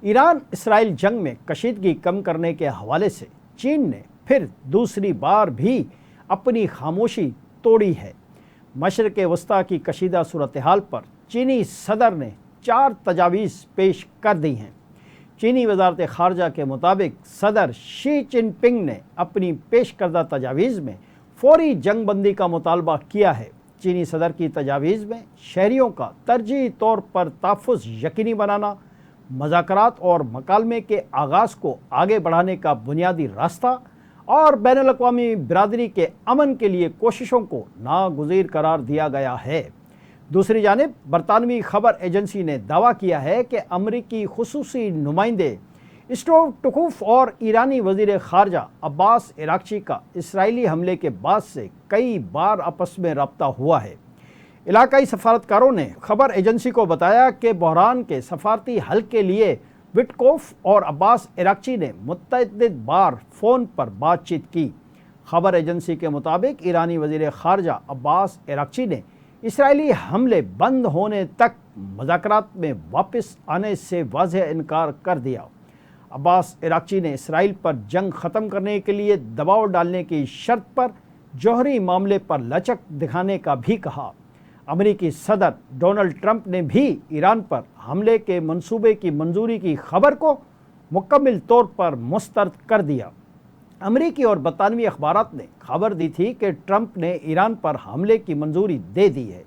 ایران اسرائیل جنگ میں کشیدگی کم کرنے کے حوالے سے چین نے پھر دوسری بار بھی اپنی خاموشی توڑی ہے۔ مشرق وسطیٰ کی کشیدہ صورتحال پر چینی صدر نے 4 تجاویز پیش کر دی ہیں۔ چینی وزارت خارجہ کے مطابق صدر شی جن پنگ نے اپنی پیش کردہ تجاویز میں فوری جنگ بندی کا مطالبہ کیا ہے۔ چینی صدر کی تجاویز میں شہریوں کا ترجیحی طور پر تحفظ یقینی بنانا، مذاکرات اور مکالمے کے آغاز کو آگے بڑھانے کا بنیادی راستہ اور بین الاقوامی برادری کے امن کے لیے کوششوں کو ناگزیر قرار دیا گیا ہے۔ دوسری جانب برطانوی خبر ایجنسی نے دعویٰ کیا ہے کہ امریکی خصوصی نمائندے اسٹیو ٹکوف اور ایرانی وزیر خارجہ عباس عراقچی کا اسرائیلی حملے کے بعد سے کئی بار آپس میں رابطہ ہوا ہے۔ علاقائی سفارتکاروں نے خبر ایجنسی کو بتایا کہ بحران کے سفارتی حل کے لیے وٹکوف اور عباس عراقچی نے متعدد بار فون پر بات چیت کی۔ خبر ایجنسی کے مطابق ایرانی وزیر خارجہ عباس عراقچی نے اسرائیلی حملے بند ہونے تک مذاکرات میں واپس آنے سے واضح انکار کر دیا۔ عباس عراقچی نے اسرائیل پر جنگ ختم کرنے کے لیے دباؤ ڈالنے کی شرط پر جوہری معاملے پر لچک دکھانے کا بھی کہا۔ امریکی صدر ڈونلڈ ٹرمپ نے بھی ایران پر حملے کے منصوبے کی منظوری کی خبر کو مکمل طور پر مسترد کر دیا۔ امریکی اور برطانوی اخبارات نے خبر دی تھی کہ ٹرمپ نے ایران پر حملے کی منظوری دے دی ہے۔